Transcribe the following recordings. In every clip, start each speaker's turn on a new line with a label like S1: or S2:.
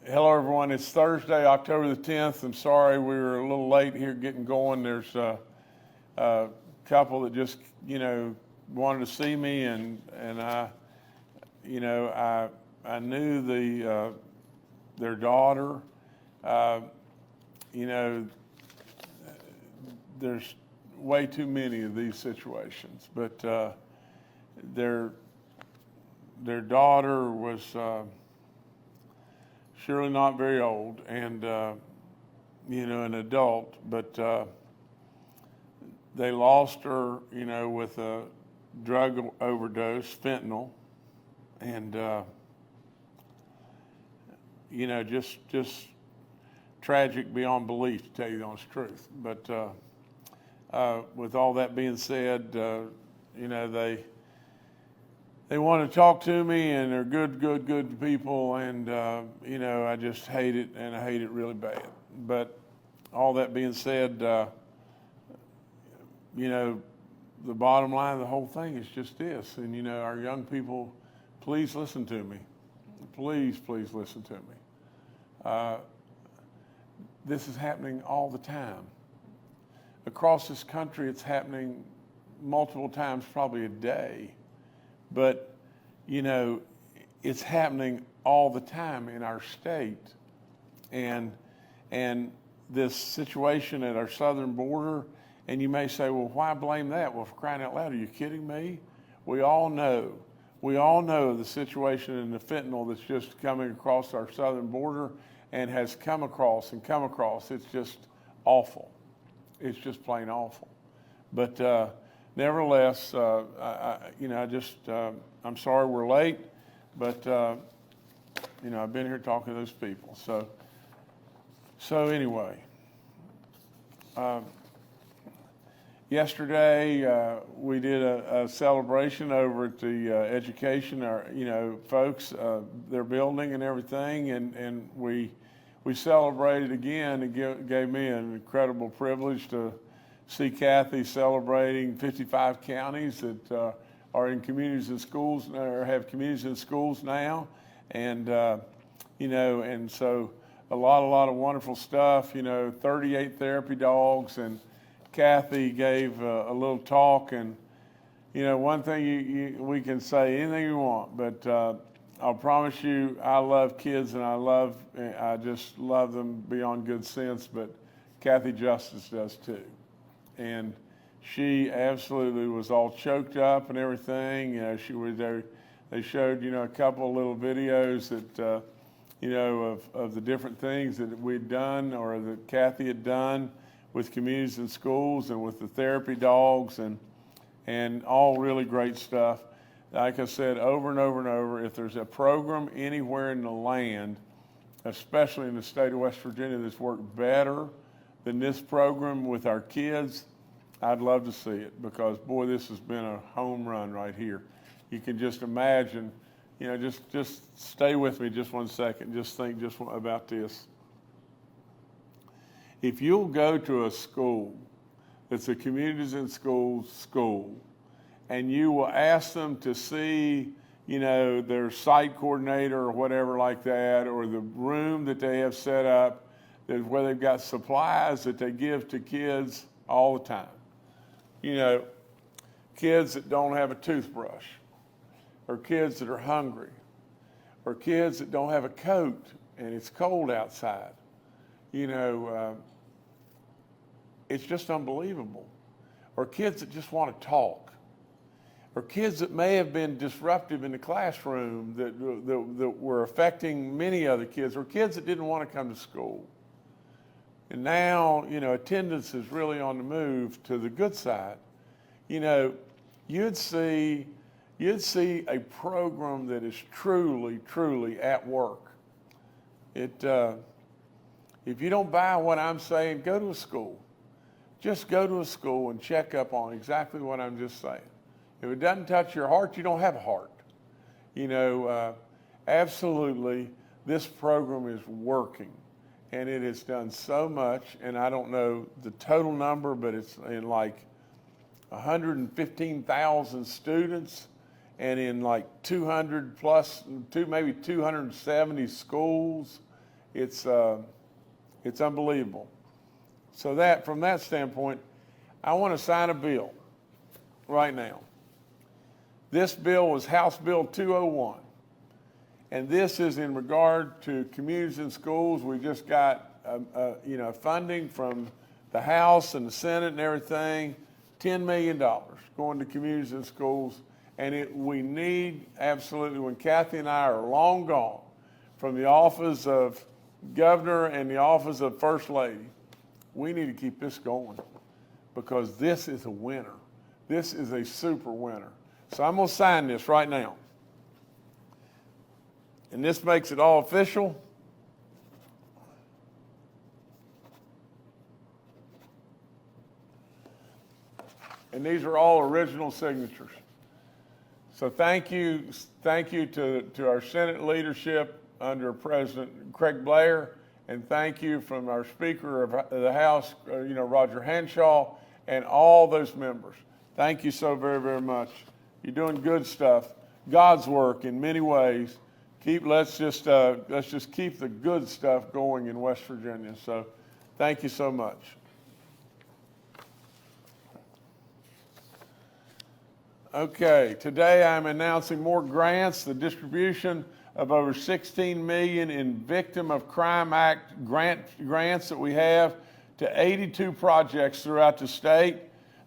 S1: Hello, everyone. It's Thursday, October the 10th. I'm sorry we were a little late here getting going. There's a couple that just, wanted to see me, and I knew their daughter. There's way too many of these situations, but their daughter was surely not very old, and an adult, but they lost her, with a drug overdose, fentanyl, and just tragic beyond belief, to tell you the honest truth. But with all that being said, they want to talk to me, and they're good people, and I just hate it, and I hate it really bad. But all that being said, the bottom line of the whole thing is just this, and our young people, please listen to me. Please listen to me. This is happening all the time. Across this country, it's happening multiple times, probably a day. But, it's happening all the time in our state. And this situation at our southern border, and you may say, well, why blame that? Well, for crying out loud, are you kidding me? We all know the situation in the fentanyl that's just coming across our southern border and has come across. It's just awful. It's just plain awful. But nevertheless, I'm sorry we're late, but I've been here talking to those people. So anyway, yesterday we did a celebration over at the education, folks, their building and everything, and we celebrated again. It gave me an incredible privilege to see Kathy celebrating 55 counties that are in communities and schools, or have communities and schools now, and and so a lot of wonderful stuff. 38 therapy dogs, and Kathy gave a little talk, and one thing we can say anything you want, but I'll promise you, I love kids, and I just love them beyond good sense, but Kathy Justice does too. And she absolutely was all choked up and everything. She was there. They showed, a couple of little videos that, of the different things that we'd done, or that Kathy had done with communities and schools, and with the therapy dogs, and all really great stuff. Like I said, over and over and over, if there's a program anywhere in the land, especially in the state of West Virginia, that's worked better than this program with our kids, I'd love to see it, because boy, this has been a home run right here. You can just imagine, just stay with me just 1 second. Just think about this. If you'll go to a school that's a communities and schools school, and you will ask them to see, their site coordinator or whatever like that, or the room that they have set up, where they've got supplies that they give to kids all the time. Kids that don't have a toothbrush, or kids that are hungry, or kids that don't have a coat and it's cold outside. It's just unbelievable. Or kids that just want to talk. Or kids that may have been disruptive in the classroom that were affecting many other kids, or kids that didn't want to come to school. And now, attendance is really on the move to the good side. You'd see a program that is truly at work. If you don't buy what I'm saying, go to a school. Just go to a school and check up on exactly what I'm just saying. If it doesn't touch your heart, you don't have a heart. Absolutely, this program is working. And it has done so much, and I don't know the total number, but it's in like 115,000 students, and in like 200 plus, maybe 270 schools, It's unbelievable. So that, from that standpoint, I want to sign a bill right now. This bill was House Bill 201, and this is in regard to communities and schools. We just got funding from the House and the Senate and everything, $10 million going to communities and schools, and we need absolutely, when Kathy and I are long gone from the office of Governor and the office of First Lady, we need to keep this going because this is a winner. This is a super winner. So I'm going to sign this right now. And this makes it all official. And these are all original signatures. So thank you to our Senate leadership under President Craig Blair, and thank you from our Speaker of the House, Roger Hanshaw, and all those members. Thank you so very, very much. You're doing good stuff, God's work in many ways. Let's just keep the good stuff going in West Virginia. So thank you so much. Okay, today I'm announcing more grants, the distribution of over $16 million in Victim of Crime Act grants that we have to 82 projects throughout the state.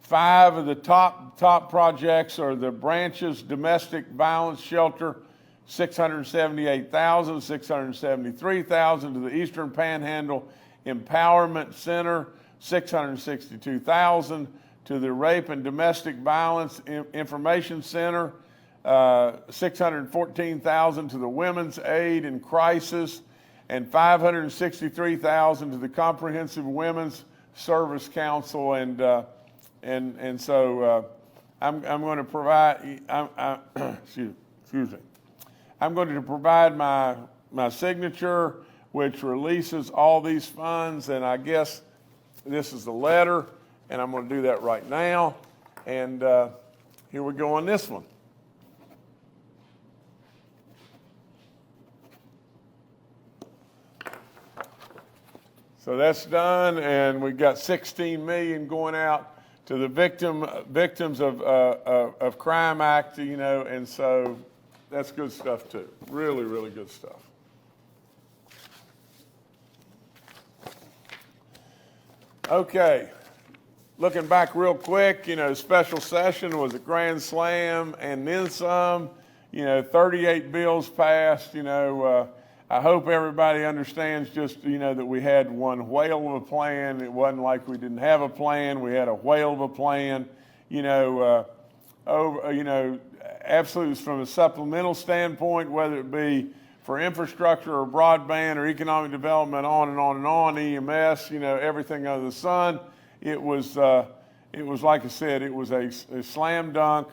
S1: 5 of the top projects are the Branches Domestic Violence Shelter, $678,000, $673,000 to the Eastern Panhandle Empowerment Center, $662,000 to the Rape and Domestic Violence Information Center, $614,000 to the Women's Aid in Crisis, and $563,000 to the Comprehensive Women's Service Council. And so I'm going to provide. Excuse me. I'm going to provide my signature, which releases all these funds, and I guess this is the letter. And I'm going to do that right now. And here we go on this one. So that's done, and we've got $16 million going out to the victims of Crime Act, and so that's good stuff too. Really, really good stuff. Okay. Looking back real quick, special session was a grand slam and then some, 38 bills passed, I hope everybody understands just, that we had one whale of a plan. It wasn't like we didn't have a plan. We had a whale of a plan, absolutely from a supplemental standpoint, whether it be for infrastructure or broadband or economic development, on and on and on, EMS, everything under the sun. It was like I said, it was a slam dunk.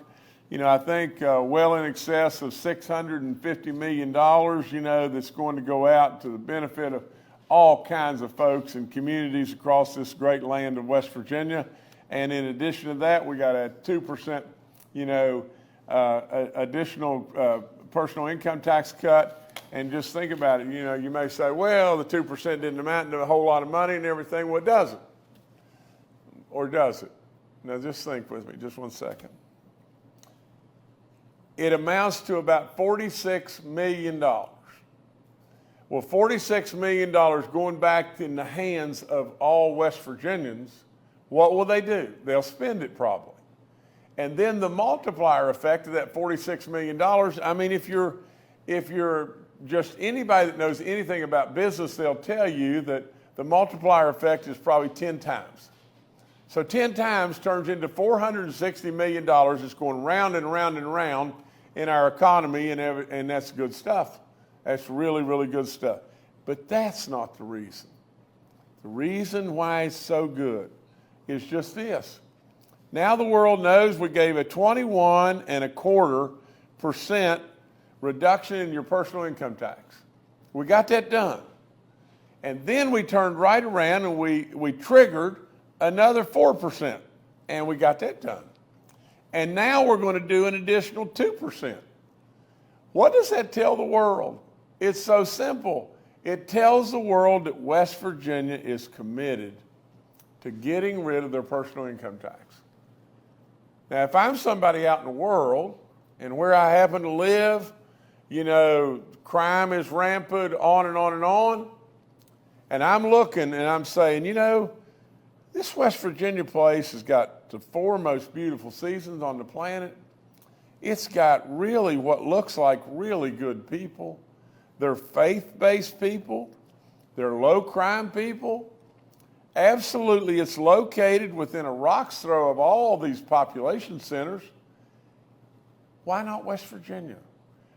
S1: I think well in excess of $650 million, that's going to go out to the benefit of all kinds of folks and communities across this great land of West Virginia. And in addition to that, we got a 2%, additional personal income tax cut. And just think about it. You may say, well, the 2% didn't amount to a whole lot of money and everything. Well, it doesn't. Or does it? Now, just think with me, just one second. It amounts to about $46 million. Well, $46 million going back in the hands of all West Virginians, what will they do? They'll spend it probably. And then the multiplier effect of that $46 million, if you're just anybody that knows anything about business, they'll tell you that the multiplier effect is probably 10 times. So 10 times turns into $460 million. It's going round and round and round in our economy, and that's good stuff. That's really, really good stuff. But that's not the reason. The reason why it's so good is just this. Now the world knows we gave a 21.25% reduction in your personal income tax. We got that done. And then we turned right around and we triggered another 4%, and we got that done. And now we're going to do an additional 2%. What does that tell the world? It's so simple. It tells the world that West Virginia is committed to getting rid of their personal income tax. Now, if I'm somebody out in the world and where I happen to live, crime is rampant, on and on and on, and I'm looking and I'm saying, this West Virginia place has got the 4 most beautiful seasons on the planet. It's got really what looks like really good people. They're faith-based people. They're low-crime people. Absolutely, it's located within a rock's throw of all these population centers. Why not West Virginia?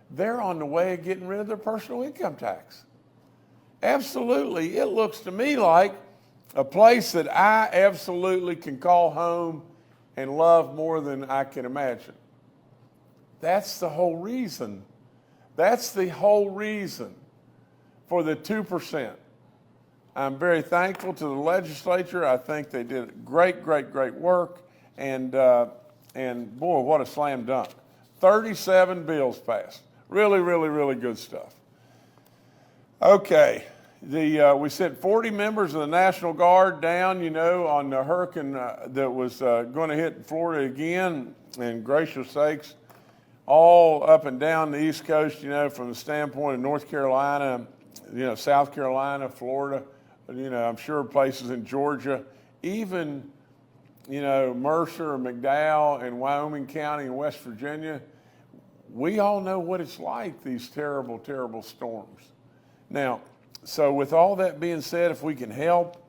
S1: They're on the way of getting rid of their personal income tax. Absolutely, it looks to me like a place that I absolutely can call home and love more than I can imagine. That's the whole reason. That's the whole reason for the 2%. I'm very thankful to the legislature. I think they did great work. And boy, what a slam dunk. 37 bills passed. Really good stuff. Okay. We sent 40 members of the National Guard down, on the hurricane that was going to hit Florida again. And gracious sakes, all up and down the East Coast, from the standpoint of North Carolina, South Carolina, Florida, I'm sure places in Georgia, even, Mercer, McDowell, and Wyoming County and West Virginia. We all know what it's like, these terrible storms. Now, so with all that being said, if we can help,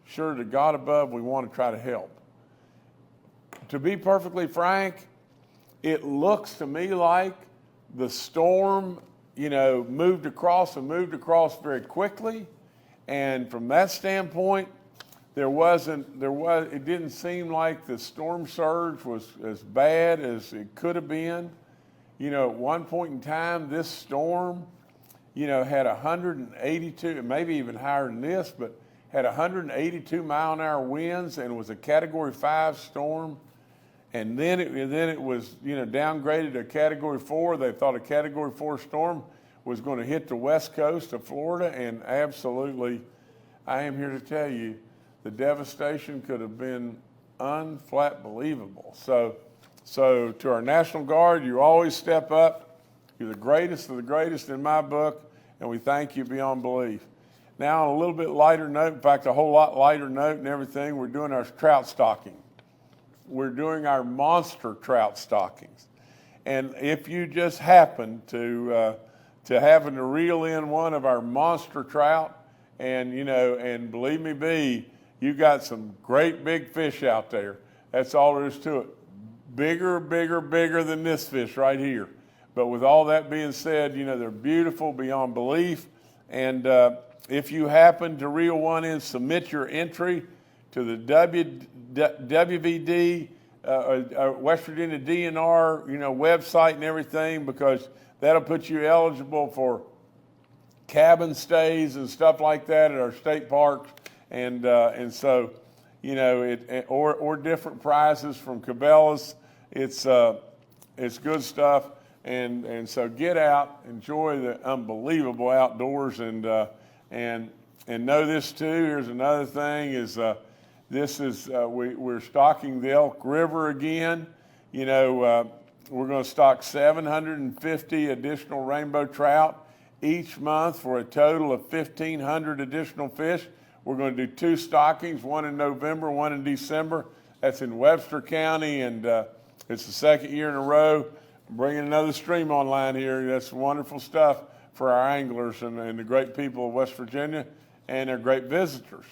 S1: sure to God above, we want to try to help. To be perfectly frank, it looks to me like the storm, moved across very quickly. And from that standpoint, it didn't seem like the storm surge was as bad as it could have been. At one point in time, this storm, had 182, maybe even higher than this, but had 182 mile an hour winds and was a Category 5 storm. And then it was, downgraded to Category 4. They thought a Category 4 storm was going to hit the west coast of Florida, and absolutely, I am here to tell you, the devastation could have been unflat believable. So to our National Guard, you always step up. You're the greatest of the greatest in my book, and we thank you beyond belief. Now, on a little bit lighter note, in fact, a whole lot lighter note and everything, we're doing our trout stocking. We're doing our monster trout stockings. And if you just happen to happen to reel in one of our monster trout, and believe me, you got some great big fish out there. That's all there is to it. Bigger than this fish right here. But with all that being said, they're beautiful beyond belief. And if you happen to reel one in, submit your entry to the WVD, West Virginia DNR, website and everything, because that'll put you eligible for cabin stays and stuff like that at our state parks, and so or different prizes from Cabela's. It's good stuff, and so get out, enjoy the unbelievable outdoors, and know this too. Here's another thing: is we're stocking the Elk River again. We're going to stock 750 additional rainbow trout each month for a total of 1,500 additional fish. We're going to do 2 stockings, one in November, one in December. That's in Webster County, and it's the second year in a row. I'm bringing another stream online here. That's wonderful stuff for our anglers and the great people of West Virginia and their great visitors.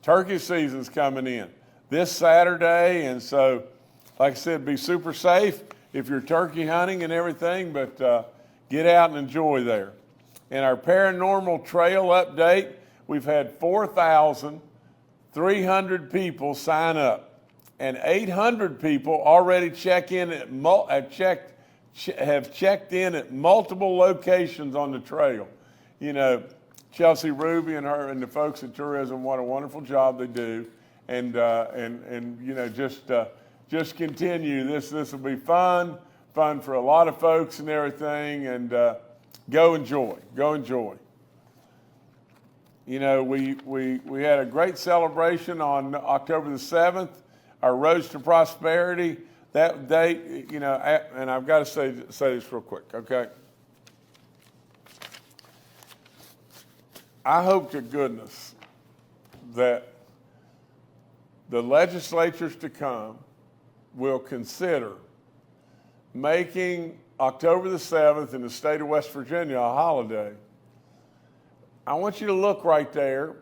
S1: Turkey season's coming in this Saturday, and so, like I said, be super safe if you're turkey hunting and everything, but get out and enjoy there. In our paranormal trail update, we've had 4,300 people sign up, and 800 people already have checked in at multiple locations on the trail. Chelsea Ruby and her and the folks at Tourism, what a wonderful job they do, and just continue. This will be fun for a lot of folks and everything, and go enjoy. You know, we had a great celebration on October the 7th, our Roads to Prosperity. That day, you know, and I've got to say this real quick, okay? I hope to goodness that the legislatures to come will consider making October the 7th in the state of West Virginia a holiday. I want you to look right there.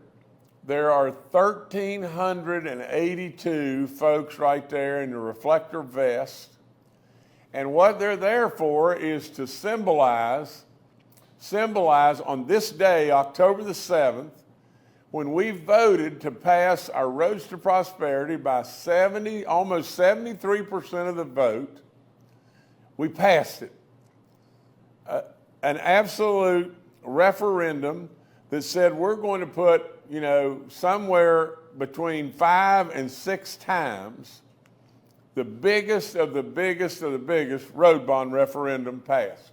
S1: There are 1,382 folks right there in the reflector vest. And what they're there for is to symbolize on this day, October the 7th, when we voted to pass our Roads to Prosperity by almost 73% of the vote. We passed it. An absolute referendum that said we're going to put, you know, somewhere between 5 and 6 times the biggest of the biggest of the biggest road bond referendum passed.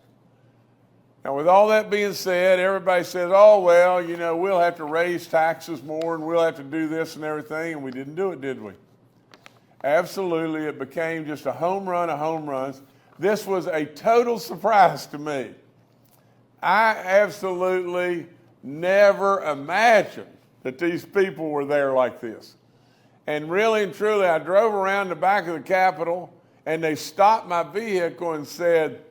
S1: Now, with all that being said, everybody says, oh, well, you know, we'll have to raise taxes more and we'll have to do this and everything, and we didn't do it, did we? Absolutely, it became just a home run of home runs. This was a total surprise to me. I absolutely never imagined that these people were there like this. And really and truly, I drove around the back of the Capitol, and they stopped my vehicle and said,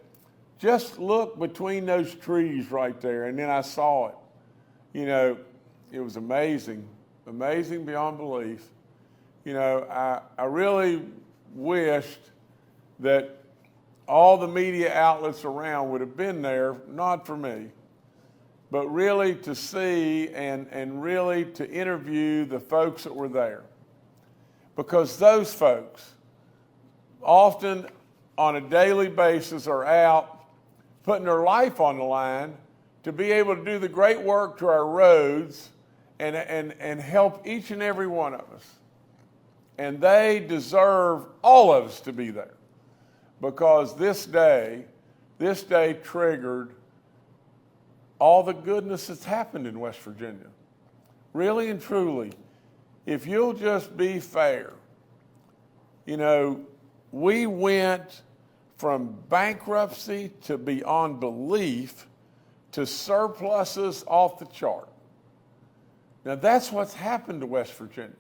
S1: just look between those trees right there. And then I saw it. You know, it was amazing, amazing beyond belief. You know, I really wished that all the media outlets around would have been there, not for me, but really to see and really to interview the folks that were there. Because those folks often on a daily basis are out putting their life on the line to be able to do the great work to our roads and help each and every one of us. And they deserve all of us to be there, because this day triggered all the goodness that's happened in West Virginia. Really and truly, if you'll just be fair, you know, we went from bankruptcy to beyond belief to surpluses off the chart. Now that's what's happened to West Virginia.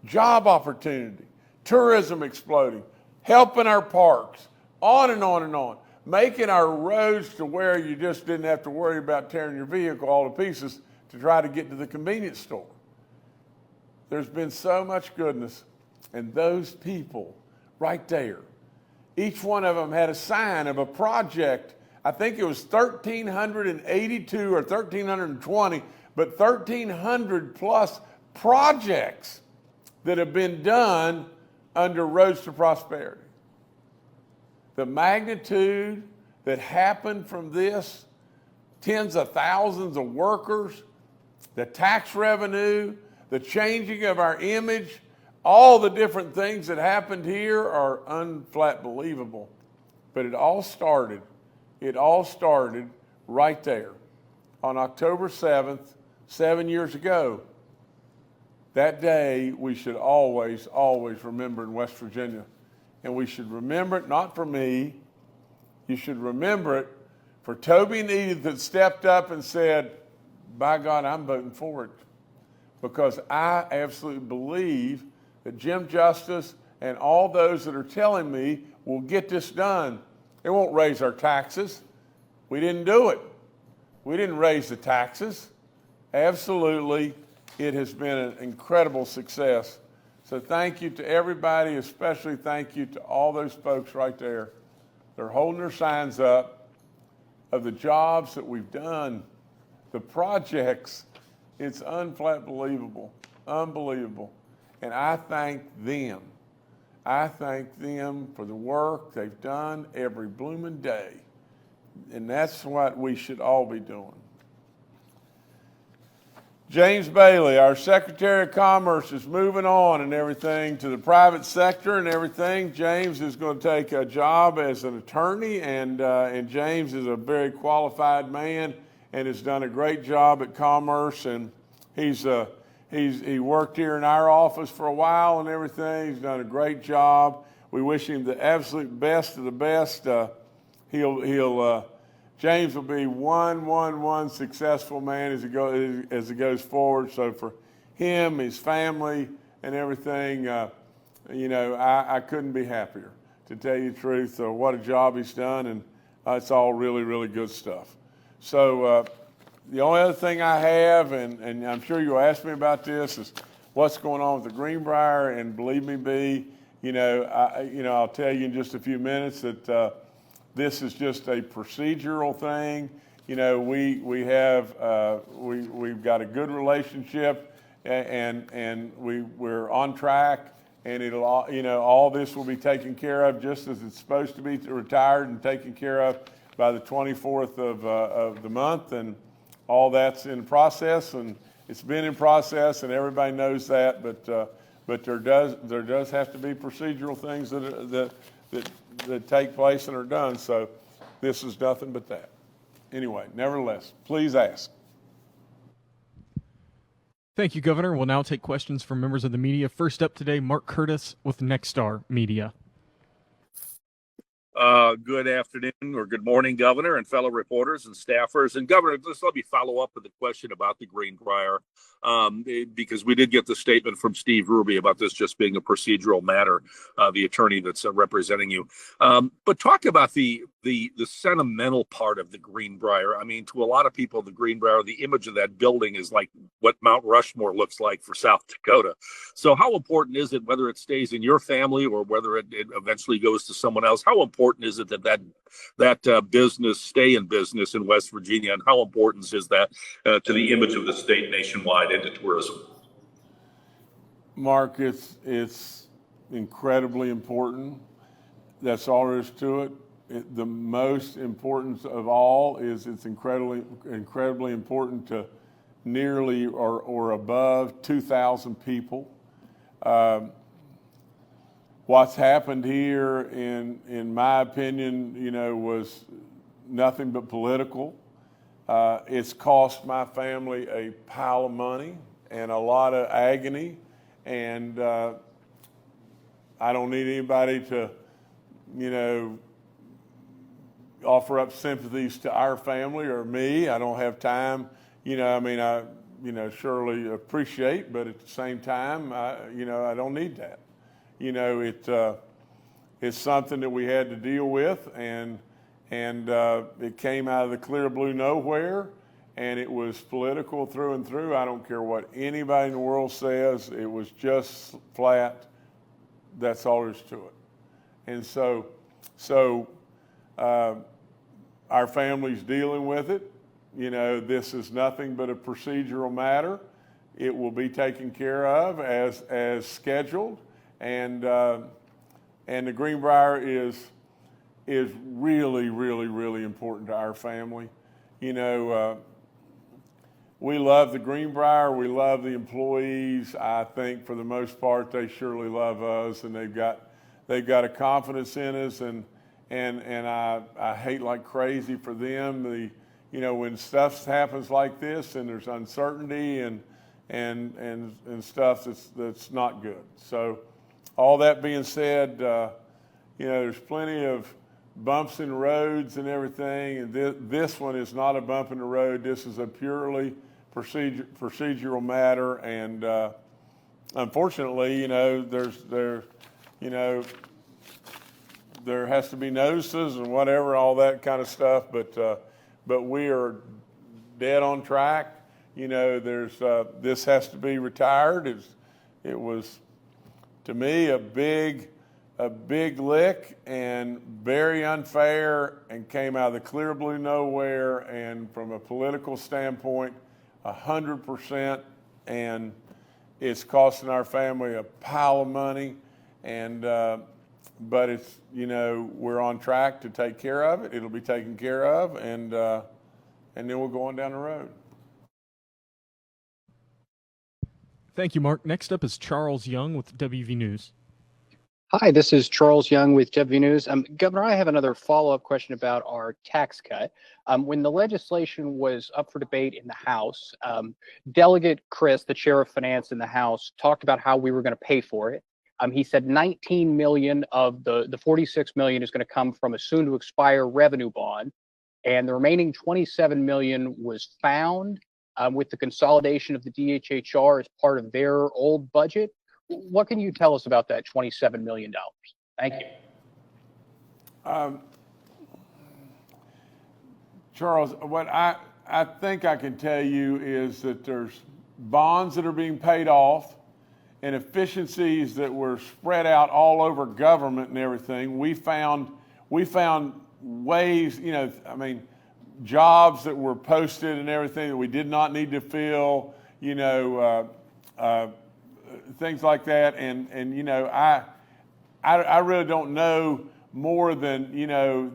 S1: Job opportunity, tourism exploding, helping our parks, on and on and on, making our roads to where you just didn't have to worry about tearing your vehicle all to pieces to try to get to the convenience store. There's been so much goodness, and those people right there, each one of them had a sign of a project. I think it was 1,382 or 1,320, but 1,300 plus projects that have been done under Roads to Prosperity. The magnitude that happened from this, tens of thousands of workers, the tax revenue, the changing of our image, all the different things that happened here are unflat believable. But it all started right there on October 7th, 7 years ago. That day we should always, always remember in West Virginia. And we should remember it not for me. You should remember it for Toby and Edith that stepped up and said, by God, I'm voting for it. Because I absolutely believe that Jim Justice and all those that are telling me will get this done. It won't raise our taxes. We didn't do it. We didn't raise the taxes. Absolutely, it has been an incredible success. So thank you to everybody, especially thank you to all those folks right there. They're holding their signs up of the jobs that we've done, the projects. It's unflat believable, unbelievable. And I thank them. I thank them for the work they've done every blooming day. And that's what we should all be doing. James Bailey, our Secretary of Commerce, is moving on and everything to the private sector and everything. James is going to take a job as an attorney, and James is a very qualified man, and has done a great job at Commerce, and he worked here in our office for a while and everything. He's done a great job. We wish him the absolute best of the best. James will be one successful man as he goes forward. So for him, his family, and everything, I couldn't be happier, to tell you the truth. What a job he's done, and it's all really, really good stuff. So the only other thing I have, and I'm sure you'll ask me about this, is what's going on with the Greenbrier. And believe me, B, I'll tell you in just a few minutes that this is just a procedural thing. We've got a good relationship, and we're on track, and all this will be taken care of just as it's supposed to be, retired and taken care of by the 24th of the month, and all that's in process, and it's been in process, and everybody knows that. But there does have to be procedural things that take place and are done. So this is nothing but that. Anyway, nevertheless, please ask.
S2: Thank you, Governor. We'll now take questions from members of the media. First up today, Mark Curtis with Nexstar Media.
S3: Good afternoon or good morning, Governor, and fellow reporters and staffers. And Governor, just let me follow up with a question about the Greenbrier, because we did get the statement from Steve Ruby about this just being a procedural matter, the attorney that's representing you. But talk about the sentimental part of the Greenbrier. I mean, to a lot of people, the Greenbrier, the image of that building is like what Mount Rushmore looks like for South Dakota. So how important is it, whether it stays in your family or whether it eventually goes to someone else? How important is it that business stay in business in West Virginia, and how important is that to the image of the state nationwide and to tourism?
S1: Mark, it's incredibly important. That's all there is to it. The most important of all is it's incredibly important to nearly or above 2,000 people. What's happened here, in my opinion, was nothing but political. It's cost my family a pile of money and a lot of agony, and I don't need anybody to, offer up sympathies to our family or me. I don't have time. I surely appreciate, but at the same time, I don't need that. It's something that we had to deal with, and it came out of the clear blue nowhere, and it was political through and through. I don't care what anybody in the world says. It was just flat. That's all there is to it. And so our family's dealing with it. This is nothing but a procedural matter. It will be taken care of as scheduled. And the Greenbrier is really, really, really important to our family. We love the Greenbrier. We love the employees. I think for the most part, they surely love us, and they've got a confidence in us, and I hate like crazy for them. When stuff happens like this and there's uncertainty and stuff that's not good. So all that being said, there's plenty of bumps in roads and everything, and this one is not a bump in the road. This is a purely procedural matter, and unfortunately, there has to be notices and whatever, all that kind of stuff. But we are dead on track. This has to be retired. It was, to me, a big lick and very unfair, and came out of the clear blue nowhere, and from a political standpoint, 100%, and it's costing our family a pile of money, and but it's, we're on track to take care of it. It'll be taken care of, and then we'll go on down the road.
S2: Thank you, Mark. Next up is Charles Young with WV News.
S4: Hi, this is Charles Young with WV News. Governor, I have another follow-up question about our tax cut. When the legislation was up for debate in the House, Delegate Chris, the chair of finance in the House, talked about how we were going to pay for it. He said 19 million of the 46 million is going to come from a soon-to-expire revenue bond, and the remaining 27 million was found with the consolidation of the DHHR as part of their old budget. What can you tell us about that $27 million? Thank you.
S1: Charles, what I think I can tell you is that there's bonds that are being paid off and efficiencies that were spread out all over government and everything. We found ways, jobs that were posted and everything that we did not need to fill, things like that. And I really don't know more than,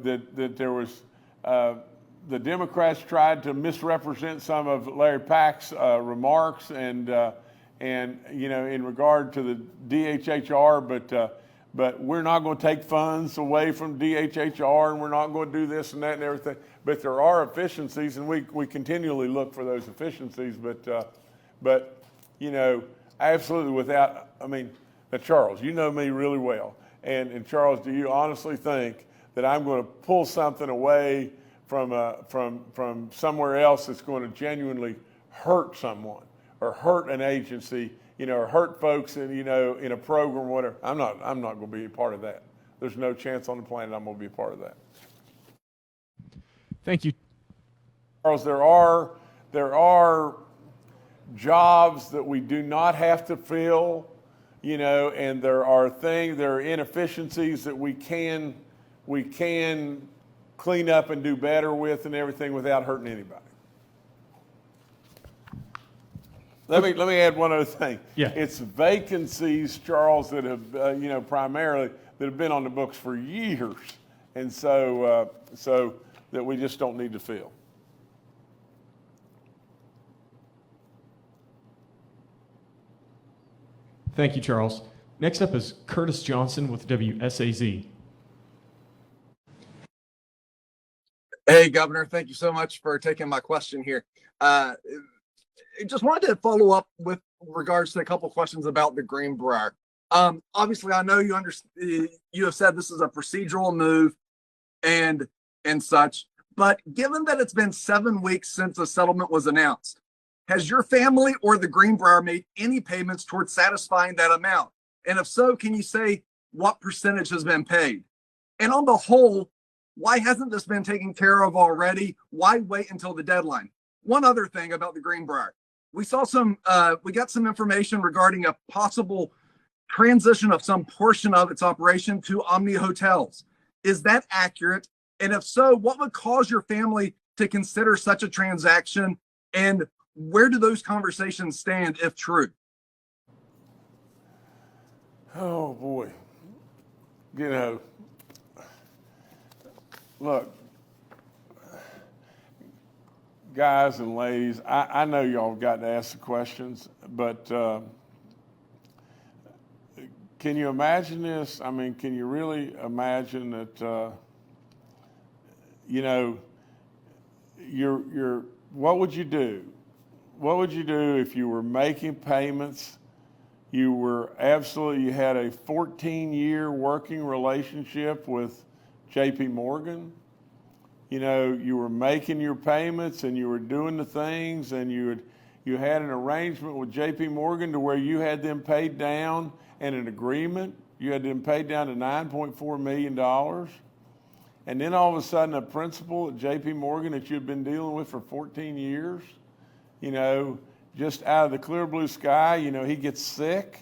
S1: that there was, the Democrats tried to misrepresent some of Larry Pack's remarks and in regard to the DHHR, but we're not going to take funds away from DHHR, and we're not going to do this and that and everything. But there are efficiencies, and we continually look for those efficiencies. But absolutely Charles, you know me really well. And Charles, do you honestly think that I'm going to pull something away from somewhere else that's going to genuinely hurt someone or hurt an agency, or hurt folks in a program or whatever? I'm not going to be a part of that. There's no chance on the planet I'm going to be a part of that.
S2: Thank you.
S1: Charles, there are jobs that we do not have to fill, and there are inefficiencies that we can clean up and do better with and everything without hurting anybody. Let me add one other thing.
S2: Yeah.
S1: It's vacancies, Charles, that have primarily that have been on the books for years, and so that we just don't need to fill.
S2: Thank you, Charles. Next up is Curtis Johnson with WSAZ.
S5: Hey, Governor, thank you so much for taking my question here. Just wanted to follow up with regards to a couple questions about the Greenbrier. Obviously, I know you have said this is a procedural move and such, but given that it's been 7 weeks since the settlement was announced, has your family or the Greenbrier made any payments towards satisfying that amount? And if so, can you say what percentage has been paid? And on the whole, why hasn't this been taken care of already? Why wait until the deadline? One other thing about the Greenbrier. We got some information regarding a possible transition of some portion of its operation to Omni Hotels. Is that accurate? And if so, what would cause your family to consider such a transaction? And where do those conversations stand if true?
S1: Oh boy. Look, guys and ladies, I know y'all got to ask the questions, but can you imagine this? I mean, can you really imagine that, what would you do? What would you do if you were making payments? You had a 14-year working relationship with JP Morgan. You were making your payments and you were doing the things, and you had an arrangement with JP Morgan to where you had them paid down, and an agreement. You had them paid down to $9.4 million. And then all of a sudden a principal at JP Morgan that you'd been dealing with for 14 years, just out of the clear blue sky, he gets sick.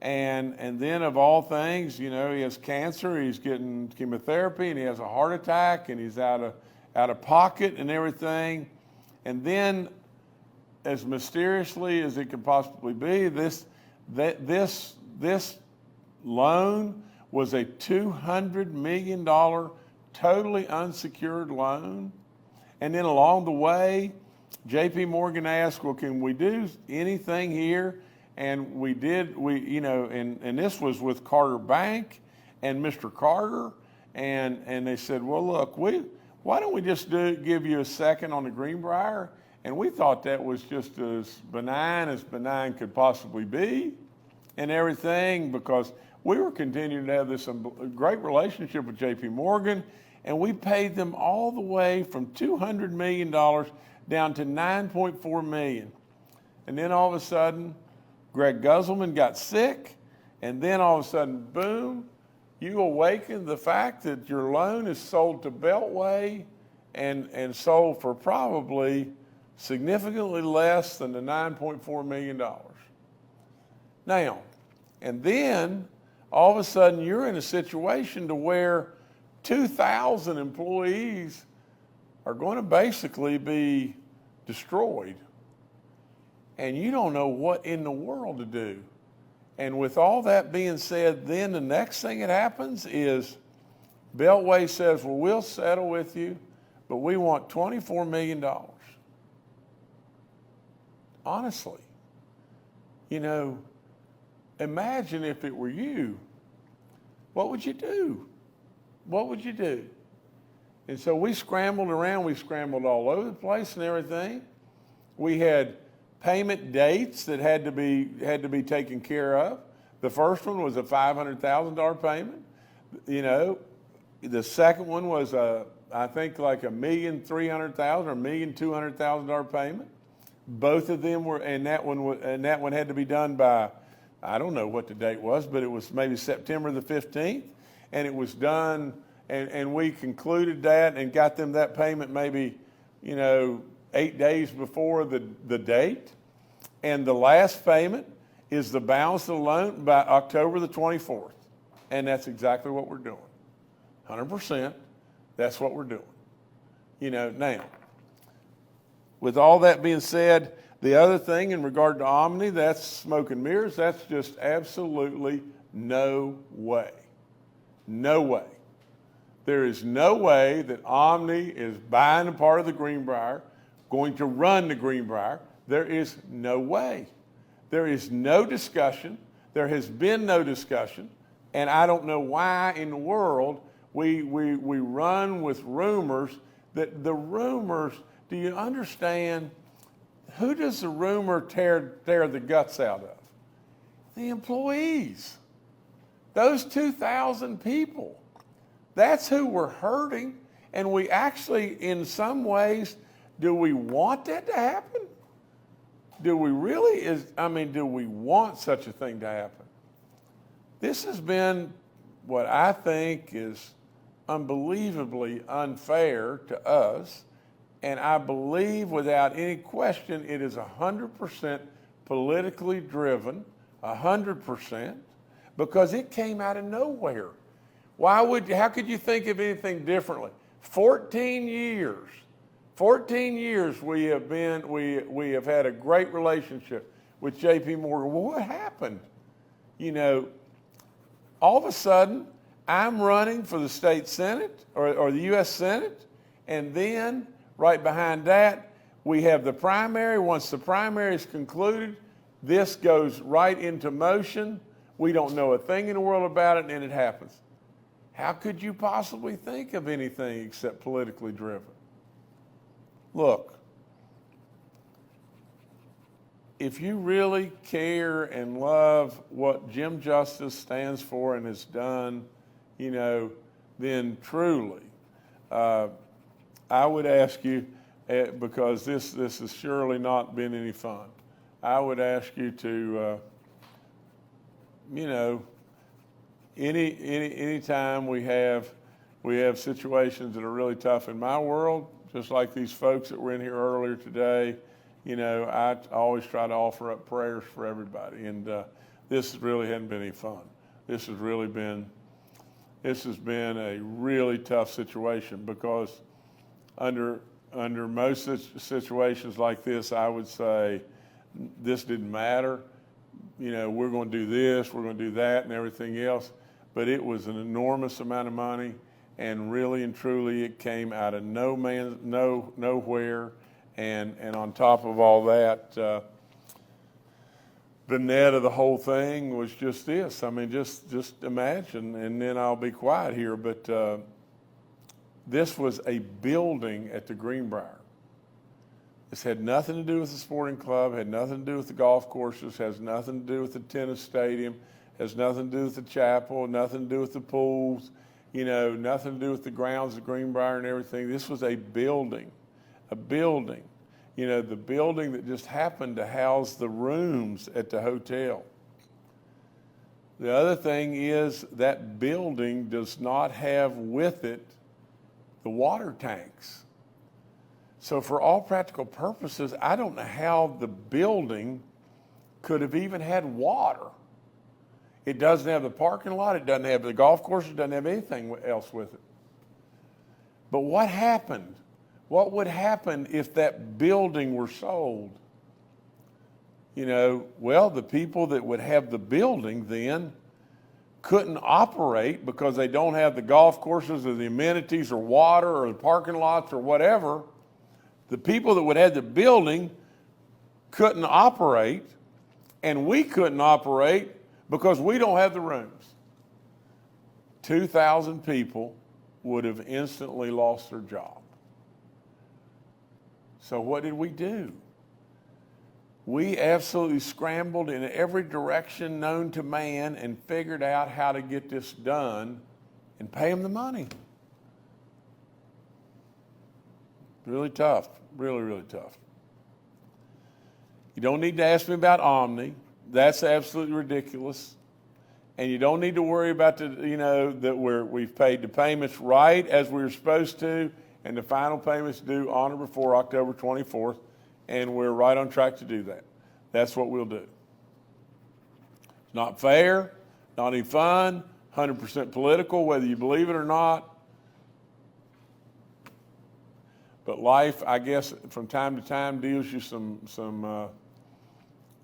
S1: And then of all things, he has cancer, he's getting chemotherapy, and he has a heart attack, and he's out of pocket and everything. And then, as mysteriously as it could possibly be, this loan was a $200 million totally unsecured loan. And then along the way, JP Morgan asked, well, can we do anything here? And and this was with Carter Bank and Mr. Carter. And they said, well, look, why don't we just give you a second on the Greenbrier? And we thought that was just as benign could possibly be and everything, because we were continuing to have this great relationship with JP Morgan, and we paid them all the way from $200 million down to $9.4 million. And then all of a sudden, Greg Guzelman got sick, and then all of a sudden, boom, you awaken the fact that your loan is sold to Beltway and sold for probably significantly less than the $9.4 million. Now, and then all of a sudden you're in a situation to where 2,000 employees are going to basically be destroyed. And you don't know what in the world to do. And with all that being said, then the next thing that happens is Beltway says, well, we'll settle with you, but we want $24 million. Honestly, imagine if it were you, what would you do? What would you do? And so we scrambled around, we scrambled all over the place and everything. We had payment dates that had to be taken care of. The first one was a $500,000 payment. The second one was I think like $1,300,000 or $1,200,000 payment. Both of them were, and that one had to be done by, I don't know what the date was, but it was maybe September the 15th, and it was done, and we concluded that and got them that payment maybe, 8 days before the date. And the last payment is the balance of the loan by October the 24th. And that's exactly what we're doing. 100%, that's what we're doing. Now, with all that being said, the other thing in regard to Omni, that's smoke and mirrors. That's just absolutely no way. No way. There is no way that Omni is buying a part of the Greenbrier, going to run the Greenbrier. There is no way. There is no discussion. There has been no discussion. And I don't know why in the world we run with rumors that the rumors, do you understand, who does the rumor tear the guts out of? The employees. Those 2,000 people. That's who we're hurting. And we actually, in some ways, do we want that to happen? Do we really, do we want such a thing to happen? This has been what I think is unbelievably unfair to us. And I believe without any question, it is 100% politically driven, 100%, because it came out of nowhere. How could you think of anything differently? 14 years we have had a great relationship with JP Morgan. Well, what happened? All of a sudden, I'm running for the state Senate or the U.S. Senate, and then right behind that, we have the primary. Once the primary is concluded, this goes right into motion. We don't know a thing in the world about it, and it happens. How could you possibly think of anything except politically driven? Look, if you really care and love what Jim Justice stands for and has done, then truly, I would ask you, because this has surely not been any fun, I would ask you to, any time we have situations that are really tough in my world, just like these folks that were in here earlier today, I always try to offer up prayers for everybody. And this really hadn't been any fun. This has been a really tough situation, because under most situations like this, I would say this didn't matter. We're going to do this, we're going to do that, and everything else. But it was an enormous amount of money, and really and truly, it came out of nowhere. And on top of all that, the net of the whole thing was just this. I mean, just imagine, and then I'll be quiet here, but this was a building at the Greenbrier. This had nothing to do with the sporting club, had nothing to do with the golf courses, has nothing to do with the tennis stadium, has nothing to do with the chapel, nothing to do with the pools, you know, nothing to do with the grounds of Greenbrier and everything. This was a building, you know, the building that just happened to house the rooms at the hotel. The other thing is that building does not have with it the water tanks. So for all practical purposes, I don't know how the building could have even had water. It doesn't have the parking lot, it doesn't have the golf course, it doesn't have anything else with it. But what happened? What would happen if that building were sold? You know, well, the people that would have the building then couldn't operate because they don't have the golf courses or the amenities or water or the parking lots or whatever. The people that would have the building couldn't operate, and we couldn't operate because we don't have the rooms. 2,000 people would have instantly lost their job. So what did we do? We absolutely scrambled in every direction known to man and figured out how to get this done and pay them the money. Really tough, really, really tough. You don't need to ask me about Omni. That's absolutely ridiculous. And you don't need to worry about that we've paid the payments right as we were supposed to, and the final payments due on or before October 24th, and we're right on track to do that. That's what we'll do. It's not fair, not any fun, 100% political, whether you believe it or not. But life, I guess, from time to time deals you some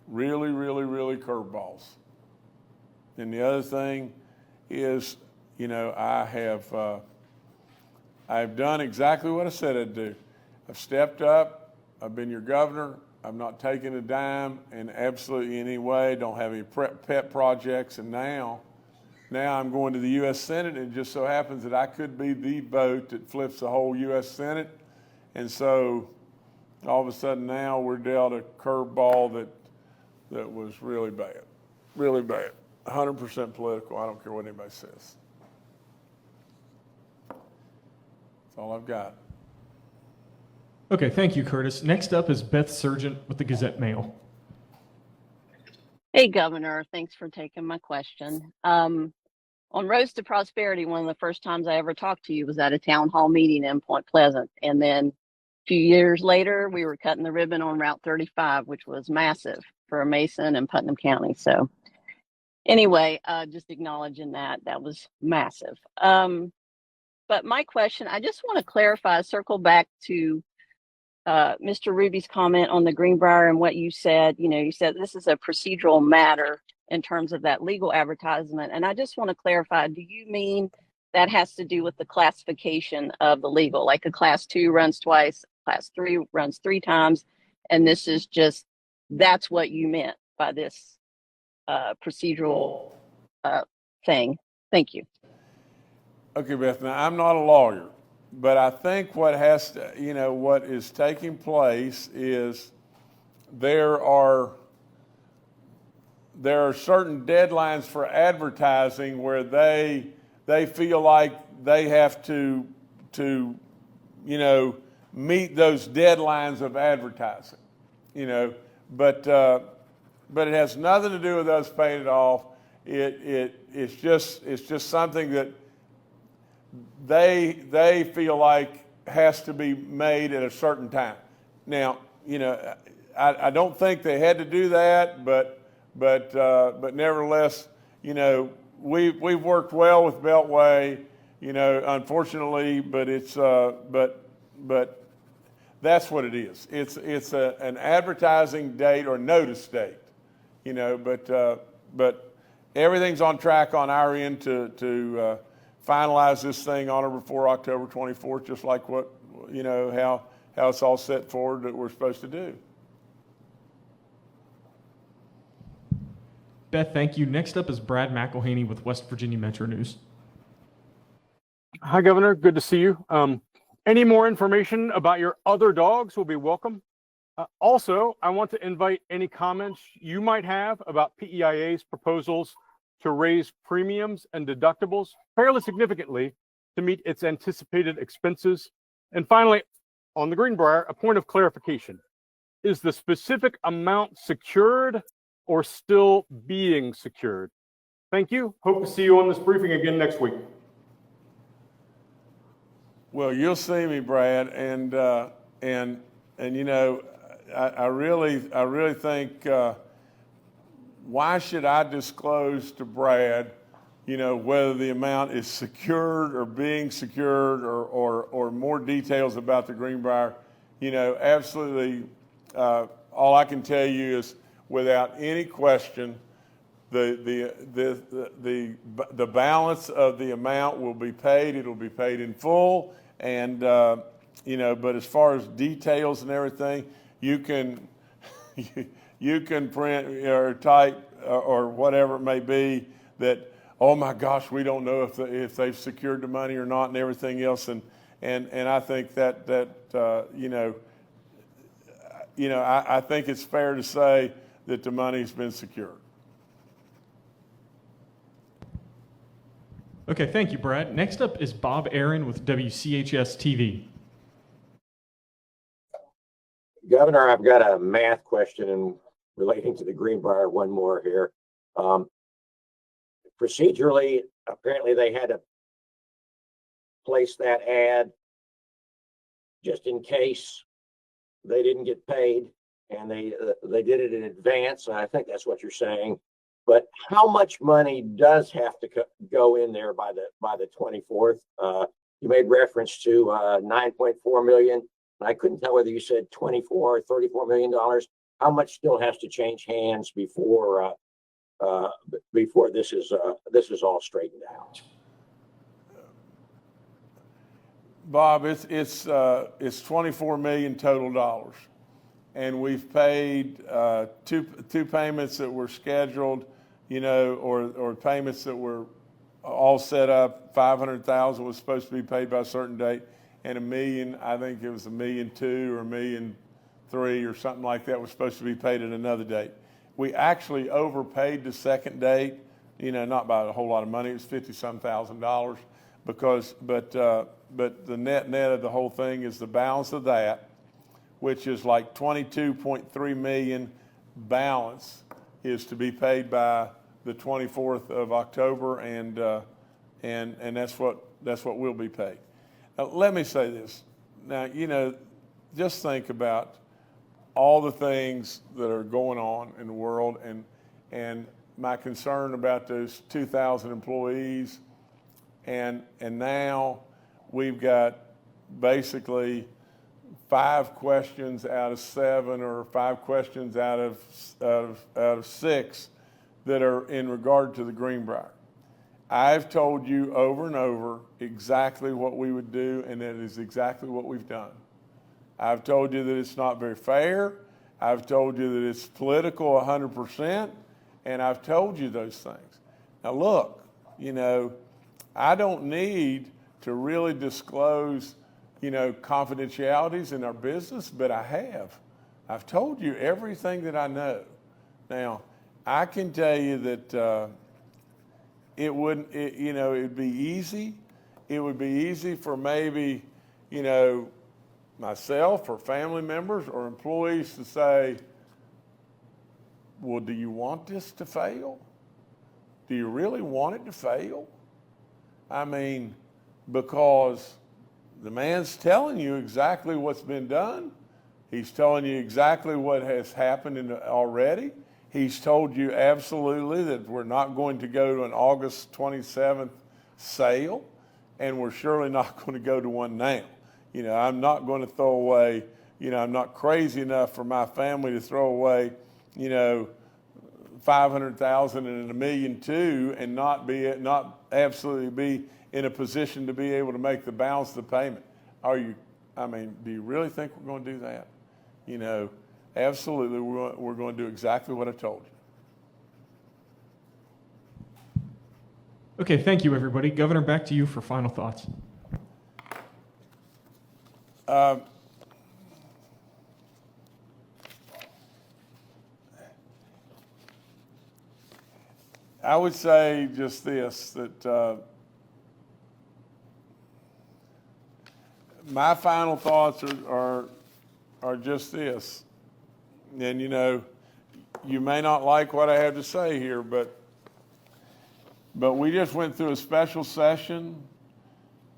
S1: really, really, really curveballs. And the other thing is, you know, I've done exactly what I said I'd do. I've stepped up. I've been your governor. I'm not taking a dime in absolutely any way. Don't have any pet projects. And now I'm going to the U.S. Senate. And it just so happens that I could be the vote that flips the whole U.S. Senate. And so all of a sudden now we're dealt a curveball that was really bad, 100% political. I don't care what anybody says. That's all I've got.
S2: Okay, thank you, Curtis. Next up is Beth Surgent with the Gazette-Mail.
S6: Hey, Governor. Thanks for taking my question. On Roads to Prosperity, one of the first times I ever talked to you was at a town hall meeting in Point Pleasant. And then a few years later, we were cutting the ribbon on Route 35, which was massive for Mason and Putnam County. So anyway, just acknowledging that was massive. But my question, I just want to clarify, circle back to Mr. Ruby's comment on the Greenbrier and what you said. You know, you said this is a procedural matter in terms of that legal advertisement. And I just want to clarify, do you mean that has to do with the classification of the legal, like a class 2 runs twice, class 3 runs 3 times, and this is just, that's what you meant by this procedural thing? Thank you.
S1: Okay, Beth, now I'm not a lawyer, but I think what is taking place is there are certain deadlines for advertising where they feel like they have to meet those deadlines of advertising, but it has nothing to do with us paying it off. It's just something that they feel like has to be made at a certain time. Now, I don't think they had to do that, but nevertheless, we've worked well with Beltway, unfortunately, but it's but that's what it is. It's an advertising date or notice date, but everything's on track on our end to finalize this thing on or before October 24th, just like how it's all set forward that we're supposed to do.
S2: Beth, thank you. Next up is Brad McElhaney with West Virginia Metro News.
S7: Hi, Governor. Good to see you. Any more information about your other dogs will be welcome. Also, I want to invite any comments you might have about PEIA's proposals to raise premiums and deductibles fairly significantly to meet its anticipated expenses. And finally, on the Greenbrier, a point of clarification. Is the specific amount secured or still being secured? Thank you. Hope to see you on this briefing again next week.
S1: Well, you'll see me, Brad, and you know, I really think why should I disclose to Brad, you know, whether the amount is secured or being secured or more details about the Greenbrier? You know, absolutely. All I can tell you is, without any question, the balance of the amount will be paid. It'll be paid in full, and you know. But as far as details and everything, you can you can print or type or whatever it may be that, oh my gosh, we don't know if they've secured the money or not, and everything else. And I think that I think it's fair to say that the money's been secured.
S2: Okay, thank you, Brad. Next up is Bob Aaron with WCHS TV.
S8: Governor, I've got a math question and relating to the Greenbrier, one more here. Procedurally, apparently they had to place that ad just in case they didn't get paid, and they did it in advance. I think that's what you're saying. But how much money does have to go in there by the 24th? You made reference to $9.4 million. I couldn't tell whether you said 24 or $34 million. How much still has to change hands before this is all straightened out?
S1: Bob, it's $24 million total dollars, and we've paid two payments that were scheduled, you know, or payments that were all set up. $500,000 was supposed to be paid by a certain date, and $1 million, I think it was $1.2 million or $1.3 million or something like that, was supposed to be paid at another date. We actually overpaid the second date, you know, not by a whole lot of money. It was $50-some thousand, but the net of the whole thing is the balance of that, which is like $22.3 million balance, is to be paid by the 24th of October, and that's what will be paid. Now, let me say this. Now, you know, just think about all the things that are going on in the world, and my concern about those 2,000 employees, and now we've got basically 5 questions out of 7 or 5 questions out of 6 that are in regard to the Greenbrier. I've told you over and over exactly what we would do, and that is exactly what we've done. I've told you that it's not very fair. I've told you that it's political 100%, and I've told you those things. Now look, you know, I don't need to really disclose, you know, confidentialities in our business, but I have. I've told you everything that I know. Now, I can tell you that it'd be easy. It would be easy for maybe, you know, myself or family members or employees to say, well, do you want this to fail? Do you really want it to fail? I mean, because the man's telling you exactly what's been done. He's telling you exactly what has happened already. He's told you absolutely that we're not going to go to an August 27th sale, and we're surely not going to go to one now. You know, I'm not going to throw away, you know, I'm not crazy enough for my family to throw away, you know, $500,000 and $1.2 million and not absolutely be in a position to be able to make the balance of the payment. Do you really think we're going to do that? You know, absolutely, we're going to do exactly what I told you.
S2: Okay, thank you, everybody. Governor, back to you for final thoughts.
S1: I would say just this, that my final thoughts are just this. And, you know, you may not like what I have to say here, but we just went through a special session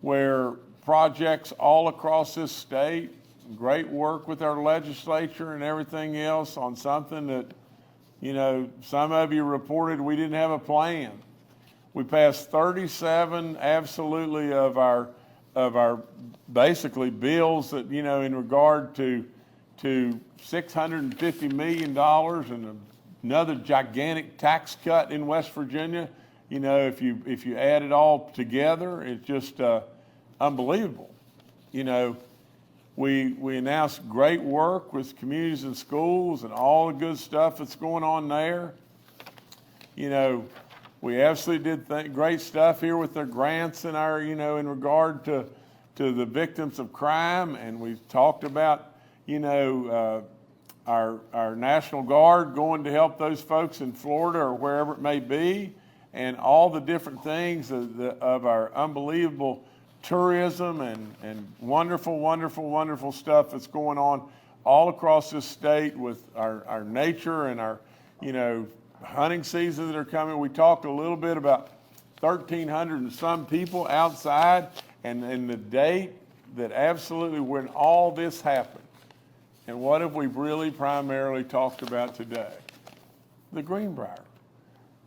S1: where projects all across this state, great work with our legislature and everything else on something that, you know, some of you reported we didn't have a plan. We passed 37 absolutely of our basically bills that, you know, in regard to $650 million and another gigantic tax cut in West Virginia. You know, if you add it all together, it's just unbelievable. You know, we announced great work with communities and schools and all the good stuff that's going on there. You know, we absolutely did great stuff here with the grants and our, you know, in regard to the victims of crime. And we talked about, you know, our National Guard going to help those folks in Florida or wherever it may be, and all the different things of our unbelievable tourism and wonderful, wonderful, wonderful stuff that's going on all across this state with our nature and our, you know, hunting seasons that are coming. We talked a little bit about 1,300 and some people outside, and the date that absolutely when all this happened. And what have we really primarily talked about today? The Greenbrier.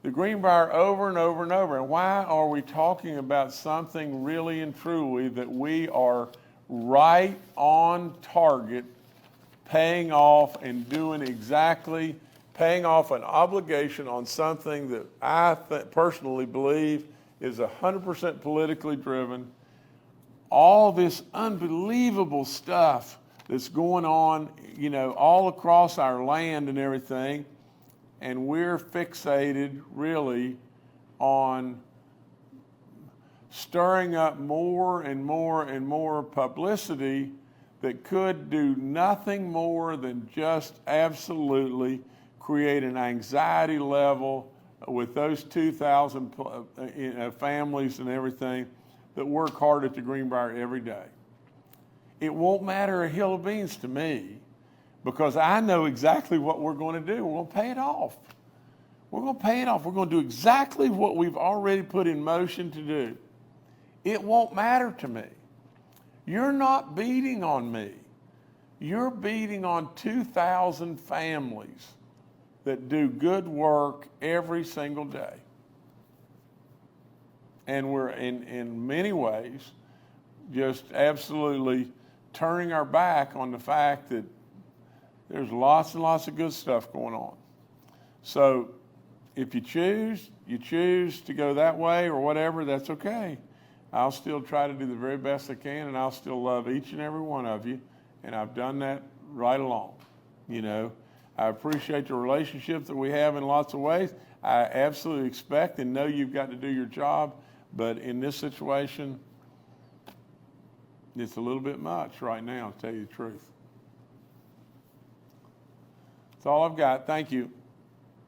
S1: The Greenbrier over and over and over. And why are we talking about something really and truly that we are right on target, paying off and doing exactly, paying off an obligation on something that I personally believe is 100% politically driven. All this unbelievable stuff that's going on, you know, all across our land and everything. And we're fixated really on stirring up more and more and more publicity that could do nothing more than just absolutely create an anxiety level with those 2,000 families and everything that work hard at the Greenbrier every day. It won't matter a hill of beans to me, because I know exactly what we're going to do. We're going to pay it off. We're going to pay it off. We're going to do exactly what we've already put in motion to do. It won't matter to me. You're not beating on me. You're beating on 2,000 families that do good work every single day. And we're in many ways just absolutely turning our back on the fact that there's lots and lots of good stuff going on. So if you choose to go that way or whatever, that's okay. I'll still try to do the very best I can, and I'll still love each and every one of you. And I've done that right along. You know, I appreciate the relationship that we have in lots of ways. I absolutely expect and know you've got to do your job, but in this situation, it's a little bit much right now, to tell you the truth. That's all I've got. Thank you.